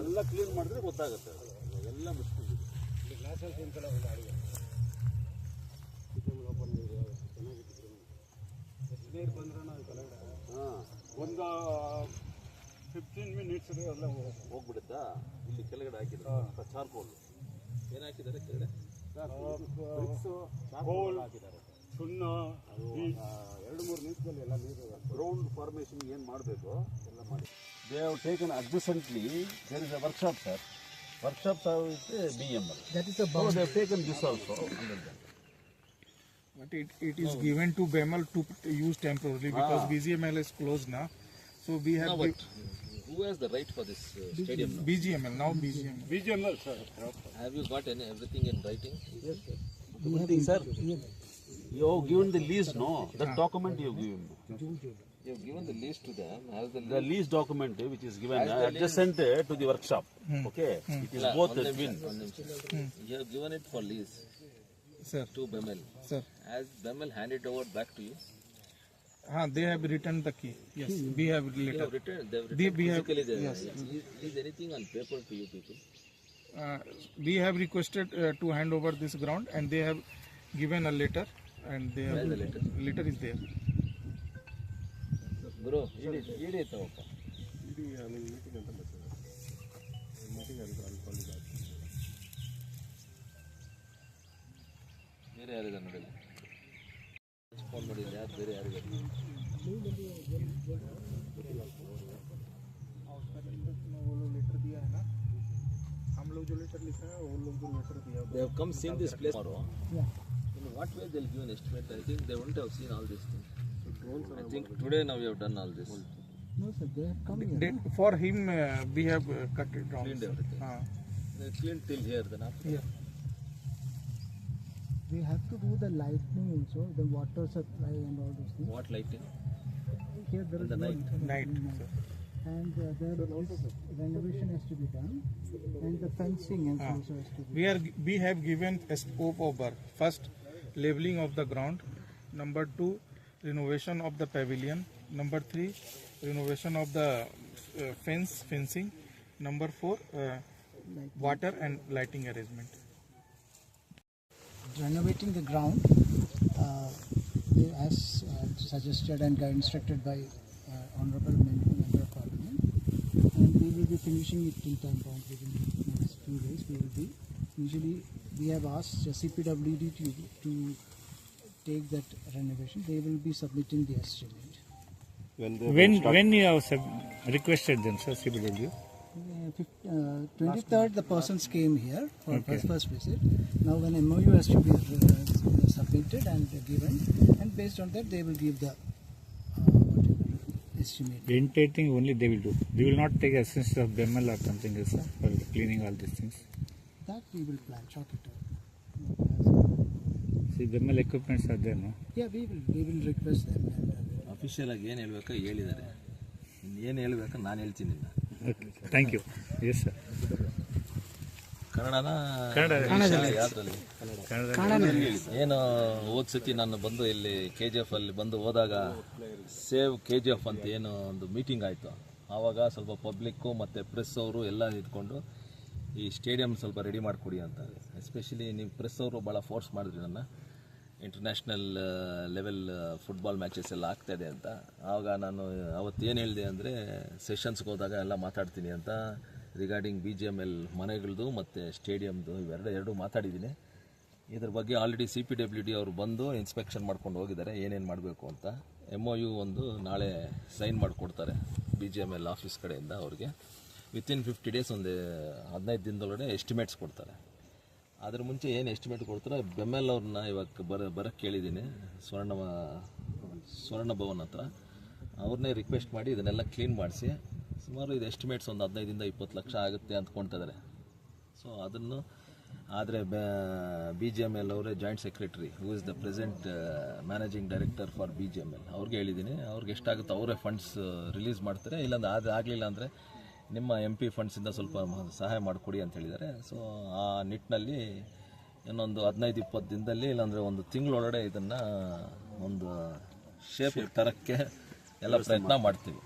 ಎಲ್ಲ ಕ್ಲೀನ್ ಮಾಡಿದ್ರೆ ಗೊತ್ತಾಗುತ್ತೆ. ಎಲ್ಲ ನೀರು ಬಂದ್ರೆ ಒಂದು 15 ಮಿನಿಟ್ಸ್ ಎಲ್ಲ ಹೋಗ್ಬಿಡುತ್ತಾ. ಇಲ್ಲಿ ಕೆಳಗಡೆ ಹಾಕಿದ್ದಾರೆ ಚಾರ್ಕೋಲ್. ಏನು ಹಾಕಿದ್ದಾರೆ ಕೆಳಗಡೆ? ಹಾಕಿದ್ದಾರೆ ಸುಣ್ಣ. 2-3 ನಿಮಿಷದಲ್ಲಿ ಎಲ್ಲ ನೀರು ಗ್ರೌಂಡ್ ಫಾರ್ಮೇಷನ್ ಏನು ಮಾಡಬೇಕು ಎಲ್ಲ ಮಾಡಿ. They have taken adjacently there is a workshop sir. Workshop with BML. That is a bound. So they have taken this also under that. But it is given to BML to use temporarily because BGML is closed now. So we have. Now who has the right for this stadium now? BGML now. BGML sir. Have you got everything in writing? Yes sir. One thing sir. You have given the lease, no? That document you have given. You have given the lease to them. Has the lease document which is given adjacent to the workshop. Okay, it is both the twin. You have given it for lease, sir, to BML. Sir, has BML handed over back to you? They have returned the key. Yes, we have They later. have returned. They have returned physically. Yes. Is anything on paper to you people? We have requested to hand over this ground, and they have given a letter, and they have. Where is the letter? Letter is there. Bro, ED ತಗೋಪ್ಪ. ಬೇರೆ ಯಾರಿದೆ ನೋಡಿ phone ಮಾಡಿದ್ರೆ ಯಾರು ಬೇರೆ ಯಾರಿದೆ? Letter दिया है ना, हम लोग जो लेटर लिखा है वो लोग जो लेटर दिया. They have come seen this place tomorrow. Yeah. In what way they'll give an estimate? I think they won't have seen all these things. I think today now we have done all this. No sir, they have come here. For him, we have cut it down. Cleaned everything. They cleaned till here, then after. Yeah. We have to do the lighting also, the water supply and all those things. What lighting? Here there is the no night. And there renovation has to be done, and the fencing also has to be. We have given a scope of work. First, leveling of the ground. Number 2, renovation of the pavilion. Number 3, renovation of the fencing. Number 4, water and lighting arrangement. Renovating the ground as suggested and instructed by Honorable Member of Parliament, and we will be finishing it in time bound within the next few days. We will be. Usually we have asked CPWD to take that renovation. They will be submitting the estimate. When you have requested them, sir, CPW? 23rd the persons came here for first visit. Now when MOU has to be submitted and given, and based on that they will give the estimate. The entire thing only they will do. They will not take assistance of BML or something else, sir, for cleaning all these things. That we will plan, chalk it out. See, BML equipments are there, no? Yeah, we will request them. Official ಆಗಿ ಏನು ಹೇಳಬೇಕು ಹೇಳಿದ್ದಾರೆ. ಏನು ಹೇಳಬೇಕು ನಾನು ಹೇಳ್ತೀನಿ. Okay, thank you. Yes, sir. ಕನ್ನಡನ ಯಾವ್ದ್ರಲ್ಲಿ? ಏನು ಹೋದ ಸತಿ ನಾನು ಬಂದು ಇಲ್ಲಿ KGF ಅಲ್ಲಿ ಬಂದು ಹೋದಾಗ ಸೇವ್ KGF ಅಂತ ಏನು ಒಂದು ಮೀಟಿಂಗ್ ಆಯಿತು. ಆವಾಗ ಸ್ವಲ್ಪ ಪಬ್ಲಿಕ್ಕು ಮತ್ತು ಪ್ರೆಸ್ ಅವರು ಎಲ್ಲ ಇದ್ಕೊಂಡು ಈ ಸ್ಟೇಡಿಯಂ ಸ್ವಲ್ಪ ರೆಡಿ ಮಾಡಿಕೊಡಿ ಅಂತ. ಎಸ್ಪೆಷಲಿ ನೀವು ಪ್ರೆಸ್ ಅವರು ಭಾಳ ಫೋರ್ಸ್ ಮಾಡಿದ್ರಿ ನನ್ನ. ಇಂಟರ್ನ್ಯಾಷನಲ್ ಲೆವೆಲ್ ಫುಟ್ಬಾಲ್ ಮ್ಯಾಚಸ್ ಎಲ್ಲ ಆಗ್ತಾಯಿದೆ ಅಂತ. ಆವಾಗ ನಾನು ಅವತ್ತು ಏನು ಹೇಳಿದೆ ಅಂದರೆ ಸೆಷನ್ಸ್ಗೆ ಹೋದಾಗ ಎಲ್ಲ ಮಾತಾಡ್ತೀನಿ ಅಂತ. ರಿಗಾರ್ಡಿಂಗ್ BGML ಮನೆಗಳದು ಮತ್ತು ಸ್ಟೇಡಿಯಮ್ದು ಇವೆರಡು ಮಾತಾಡಿದ್ದೀನಿ. ಇದ್ರ ಬಗ್ಗೆ ಆಲ್ರೆಡಿ CPWD ಅವರು ಬಂದು ಇನ್ಸ್ಪೆಕ್ಷನ್ ಮಾಡ್ಕೊಂಡು ಹೋಗಿದ್ದಾರೆ ಏನೇನು ಮಾಡಬೇಕು ಅಂತ. MOU ಒಂದು ನಾಳೆ ಸೈನ್ ಮಾಡಿಕೊಡ್ತಾರೆ BGML ಆಫೀಸ್ ಕಡೆಯಿಂದ ಅವ್ರಿಗೆ. ವಿತಿನ್ 50 days ಒಂದು 15 ದಿನದೊಳಗಡೆ ಎಸ್ಟಿಮೇಟ್ಸ್ ಕೊಡ್ತಾರೆ. ಅದ್ರ ಮುಂಚೆ ಏನು ಎಸ್ಟಿಮೇಟ್ ಕೊಡ್ತಾರೆ BML ಅವ್ರನ್ನ ಇವಾಗ ಬರೋಕ್ಕೆ ಕೇಳಿದ್ದೀನಿ ಸ್ವರ್ಣ ಭವನ್ ಹತ್ರ. ಅವ್ರನ್ನೇ ರಿಕ್ವೆಸ್ಟ್ ಮಾಡಿ ಇದನ್ನೆಲ್ಲ ಕ್ಲೀನ್ ಮಾಡಿಸಿ ಸುಮಾರು ಇದು ಎಸ್ಟಿಮೇಟ್ಸ್ ಒಂದು 15 20 ಲಕ್ಷ ಆಗುತ್ತೆ ಅಂದ್ಕೊಳ್ತಿದ್ದಾರೆ. ಸೊ ಅದನ್ನು ಆದರೆ BGML ಅವರೇ joint secretary who is the present managing director for BGML ಅವ್ರಿಗೆ ಹೇಳಿದ್ದೀನಿ. ಅವ್ರಿಗೆ ಎಷ್ಟಾಗುತ್ತೆ ಅವರೇ ಫಂಡ್ಸ್ ರಿಲೀಸ್ ಮಾಡ್ತಾರೆ. ಇಲ್ಲಾಂದ್ರೆ ಅದು ಆಗಲಿಲ್ಲ ಅಂದರೆ ನಿಮ್ಮ MP ಫಂಡ್ಸಿಂದ ಸ್ವಲ್ಪ ಸಹಾಯ ಮಾಡಿಕೊಡಿ ಅಂತ ಹೇಳಿದ್ದಾರೆ. ಸೊ ಆ ನಿಟ್ಟಿನಲ್ಲಿ ಇನ್ನೊಂದು 15-20 ದಿನದಲ್ಲಿ ಇಲ್ಲಾಂದರೆ ಒಂದು ತಿಂಗಳೊಳಗಡೆ ಇದನ್ನು ಒಂದು ಶೇಪ್ ತರಕ್ಕೆ ಎಲ್ಲ ಪ್ರಯತ್ನ ಮಾಡ್ತೀವಿ.